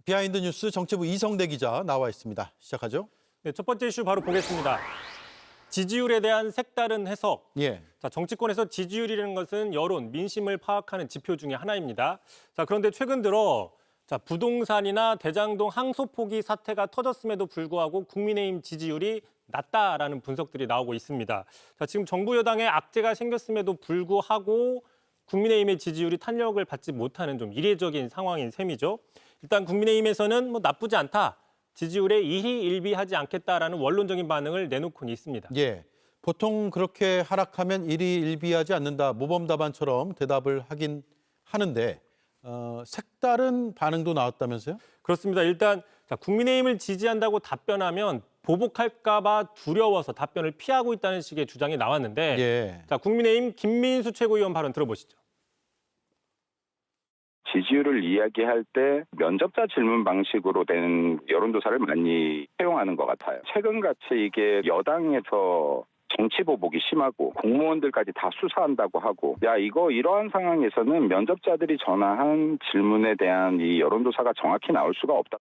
비하인드 뉴스 정치부 이성대 기자 나와 있습니다. 시작하죠. 네, 첫 번째 이슈 바로 보겠습니다. 지지율에 대한 색다른 해석. 예. 자, 정치권에서 지지율이라는 것은 여론, 민심을 파악하는 지표 중에 하나입니다. 자, 그런데 최근 들어 부동산이나 대장동 항소포기 사태가 터졌음에도 불구하고 국민의힘 지지율이 낮다라는 분석들이 나오고 있습니다. 자, 지금 정부 여당에 악재가 생겼음에도 불구하고 국민의힘의 지지율이 탄력을 받지 못하는 좀 이례적인 상황인 셈이죠. 일단 국민의힘에서는 나쁘지 않다. 지지율에 일희일비하지 않겠다라는 원론적인 반응을 내놓고는 있습니다. 예. 보통 그렇게 하락하면 일희일비하지 않는다. 모범 답안처럼 대답을 하긴 하는데 색다른 반응도 나왔다면서요? 그렇습니다. 일단 국민의힘을 지지한다고 답변하면 보복할까 봐 두려워서 답변을 피하고 있다는 식의 주장이 나왔는데 예. 국민의힘 김민수 최고위원 발언 들어보시죠. 지지율을 이야기할 때 면접자 질문 방식으로 된 여론조사를 많이 사용하는 것 같아요. 최근같이 이게 여당에서 정치 보복이 심하고 공무원들까지 다 수사한다고 하고 이러한 상황에서는 면접자들이 전화한 질문에 대한 이 여론조사가 정확히 나올 수가 없다.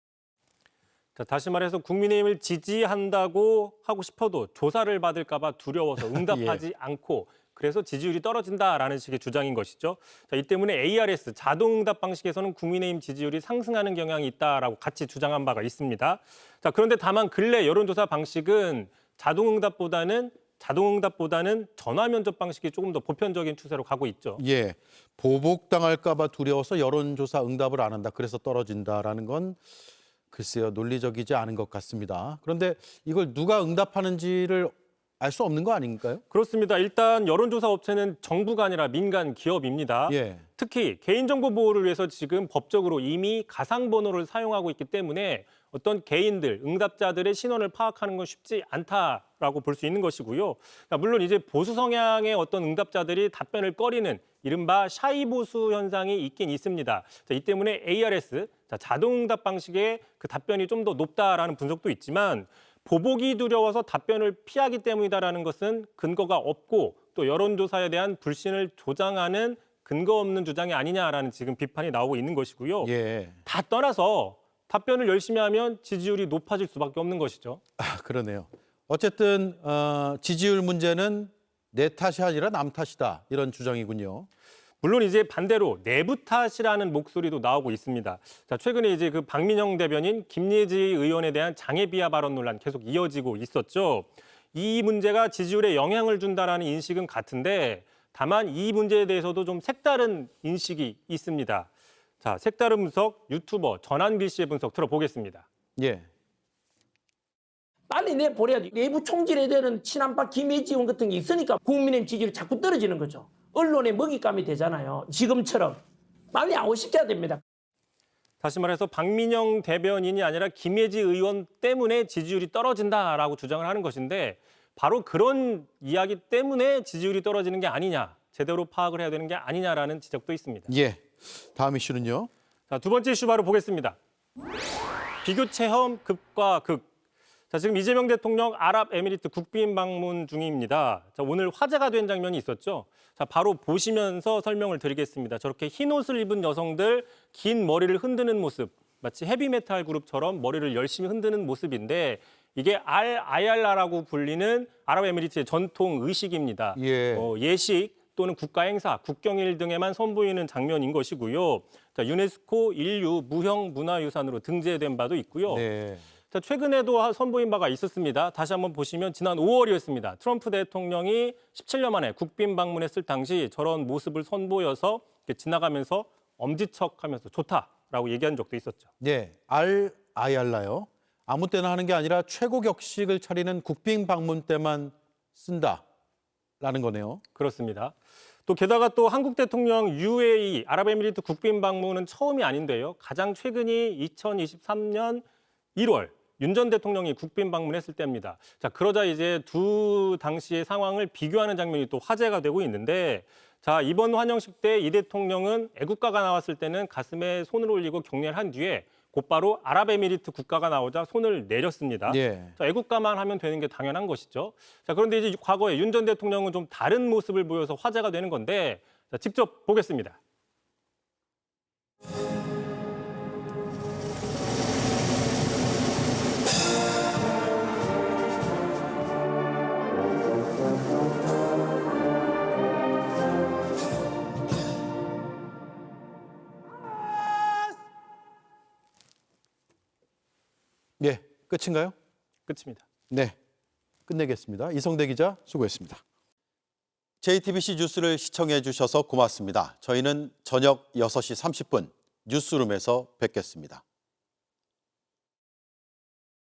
자, 다시 말해서 국민의힘을 지지한다고 하고 싶어도 조사를 받을까 봐 두려워서 응답하지 않고 그래서 지지율이 떨어진다라는 식의 주장인 것이죠. 자, 이 때문에 ARS 자동응답 방식에서는 국민의힘 지지율이 상승하는 경향이 있다라고 같이 주장한 바가 있습니다. 자, 그런데 다만 근래 여론조사 방식은 자동응답보다는 전화 면접 방식이 조금 더 보편적인 추세로 가고 있죠. 예. 보복당할까 봐 두려워서 여론조사 응답을 안 한다. 그래서 떨어진다라는 건 글쎄요. 논리적이지 않은 것 같습니다. 그런데 이걸 누가 응답하는지를 알 수 없는 거 아닌가요? 그렇습니다. 일단 여론조사 업체는 정부가 아니라 민간 기업입니다. 예. 특히 개인정보 보호를 위해서 지금 법적으로 이미 가상번호를 사용하고 있기 때문에 어떤 개인들, 응답자들의 신원을 파악하는 건 쉽지 않다라고 볼 수 있는 것이고요. 물론 이제 보수 성향의 어떤 응답자들이 답변을 꺼리는 이른바 샤이 보수 현상이 있긴 있습니다. 자, 이 때문에 ARS, 자동응답 방식의 그 답변이 좀 더 높다라는 분석도 있지만 보복이 두려워서 답변을 피하기 때문이다라는 것은 근거가 없고 또 여론조사에 대한 불신을 조장하는 근거 없는 주장이 아니냐라는 지금 비판이 나오고 있는 것이고요. 예. 다 떠나서 답변을 열심히 하면 지지율이 높아질 수밖에 없는 것이죠. 그러네요. 어쨌든 지지율 문제는 내 탓이 아니라 남 탓이다. 이런 주장이군요. 물론 이제 반대로 내부 탓이라는 목소리도 나오고 있습니다. 자, 최근에 이제 박민영 대변인 김예지 의원에 대한 장애 비하 발언 논란 계속 이어지고 있었죠. 이 문제가 지지율에 영향을 준다라는 인식은 같은데 다만 이 문제에 대해서도 좀 색다른 인식이 있습니다. 자, 색다른 분석 유튜버 전한길 씨의 분석 들어보겠습니다. 예. 빨리 내보내야 돼. 내부 총질에 대한 친한파 김혜지 의원 같은 게 있으니까 국민의힘 지지율이 자꾸 떨어지는 거죠. 언론의 먹잇감이 되잖아요. 지금처럼. 빨리 아웃시켜야 됩니다. 다시 말해서 박민영 대변인이 아니라 김예지 의원 때문에 지지율이 떨어진다라고 주장을 하는 것인데 바로 그런 이야기 때문에 지지율이 떨어지는 게 아니냐, 제대로 파악을 해야 되는 게 아니냐라는 지적도 있습니다. 예. 다음 이슈는요. 자, 두 번째 이슈 바로 보겠습니다. 비교 체험 극과 극. 자, 지금 이재명 대통령 아랍에미리트 국빈 방문 중입니다. 자, 오늘 화제가 된 장면이 있었죠. 자, 바로 보시면서 설명을 드리겠습니다. 저렇게 흰 옷을 입은 여성들 긴 머리를 흔드는 모습, 마치 헤비메탈 그룹처럼 머리를 열심히 흔드는 모습인데 이게 알-아얄라라고 불리는 아랍에미리트의 전통 의식입니다. 예. 예식 또는 국가 행사, 국경일 등에만 선보이는 장면인 것이고요. 자, 유네스코 인류 무형 문화유산으로 등재된 바도 있고요. 네. 자, 최근에도 선보인 바가 있었습니다. 다시 한번 보시면 지난 5월이었습니다. 트럼프 대통령이 17년 만에 국빈 방문했을 당시 저런 모습을 선보여서 지나가면서 엄지척하면서 좋다라고 얘기한 적도 있었죠. 예. 알-아얄라요. 아무 때나 하는 게 아니라 최고 격식을 차리는 국빈 방문 때만 쓴다라는 거네요. 그렇습니다. 또 게다가 또 한국 대통령 UAE 아랍에미리트 국빈 방문은 처음이 아닌데요. 가장 최근이 2023년 1월 윤 전 대통령이 국빈 방문했을 때입니다. 자, 그러자 이제 두 당시의 상황을 비교하는 장면이 또 화제가 되고 있는데 자, 이번 환영식 때 이 대통령은 애국가가 나왔을 때는 가슴에 손을 올리고 경례를 한 뒤에 곧바로 아랍에미리트 국가가 나오자 손을 내렸습니다. 예. 자, 애국가만 하면 되는 게 당연한 것이죠. 자, 그런데 이제 과거에 윤 전 대통령은 좀 다른 모습을 보여서 화제가 되는 건데 자, 직접 보겠습니다. 예, 끝인가요? 끝입니다. 네, 끝내겠습니다. 이성대 기자 수고했습니다. JTBC 뉴스를 시청해 주셔서 고맙습니다. 저희는 저녁 6시 30분 뉴스룸에서 뵙겠습니다.